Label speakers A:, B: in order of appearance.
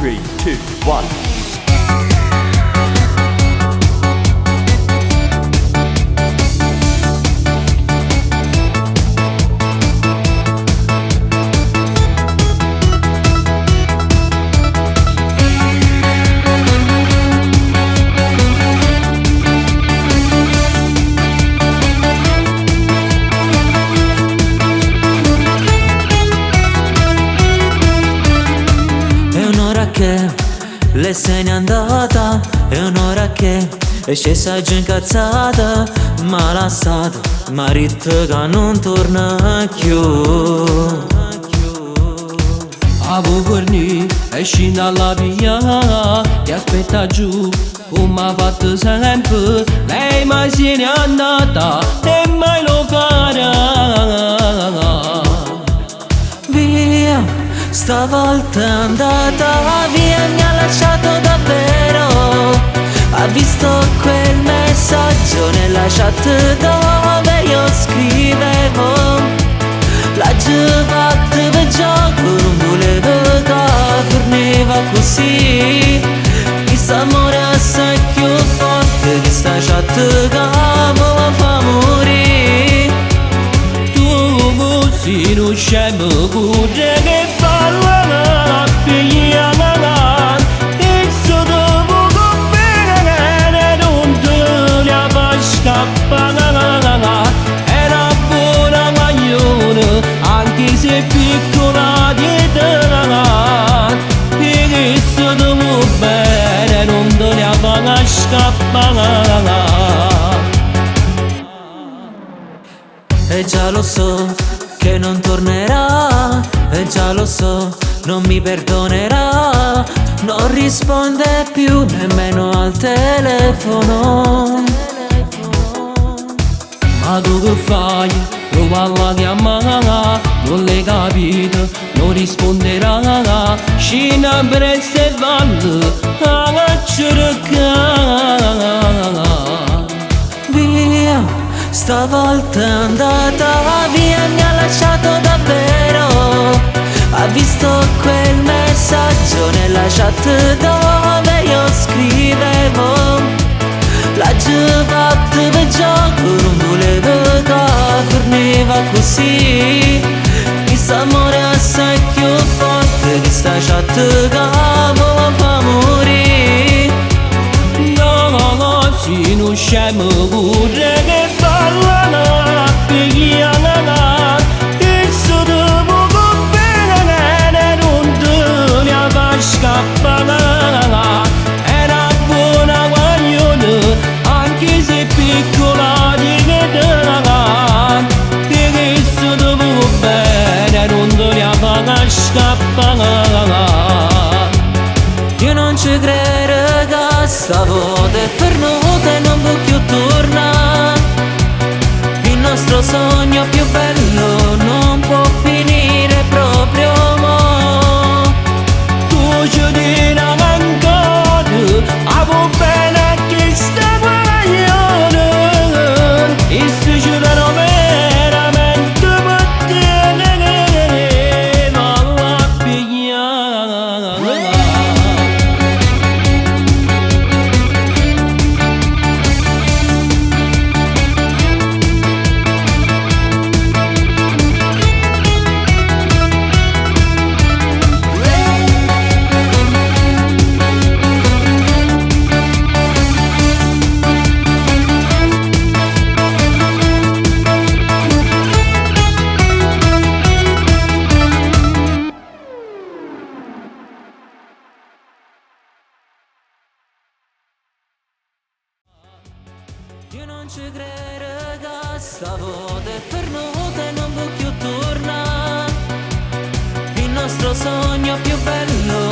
A: 3, 2, 1.
B: Lei se n'è andata, è un'ora che è scesa giù incazzata, ma l'ha stato marito che non torna più.
C: Avevo fornì, esci dalla via, ti aspetta giù, come ha fatto sempre. Lei mai se n'è andata e mai lo farà.
B: Via, stavolta è andata via, mi ha lasciato davvero. Ha visto quel messaggio nella chat dove io scrivevo: la giovate per gioco non volevo che forniva così. Questo amore è assai più forte di sta chat che mi fa morire.
C: Tu così non scemo pure che parla pigliata. E sotto bene non te la fa scappare. È una buona maglione anche se piccola di te. E sotto bene non te la fa scappare.
B: E già lo so che non tornerà, e già lo so non mi perdonerà. Non risponde più nemmeno al telefono.
C: Ma tu che fai? Prova a chiamare, non l'hai capito, non risponderà. Scina presto e valle a cercare.
B: Via, stavolta è andata via, mi ha lasciato davvero. Ha visto quel messaggio nella chat dove io scrivevo: la giovate per gioco non volevo che forniva così. Questo amore è assai più forte di sta chat che mi fa morire.
C: No, si non scemo pure che parlano pigliata. E sotto bene non te la fa scappare. È una buona guaglione anche se piccola di te. E sotto bene non te la fa scappare.
B: Io non ci credo che stavolta è perduta e non può più tornare. Il nostro sogno più bello non può finire proprio mo'.
C: Tu ci devi mancare, avevo bene che sta guaglione. E se ci danno veramente per te, ma la pigliare.
B: Io non ci credo che stavolta è perduta e non può più tornare. Il nostro sogno più bello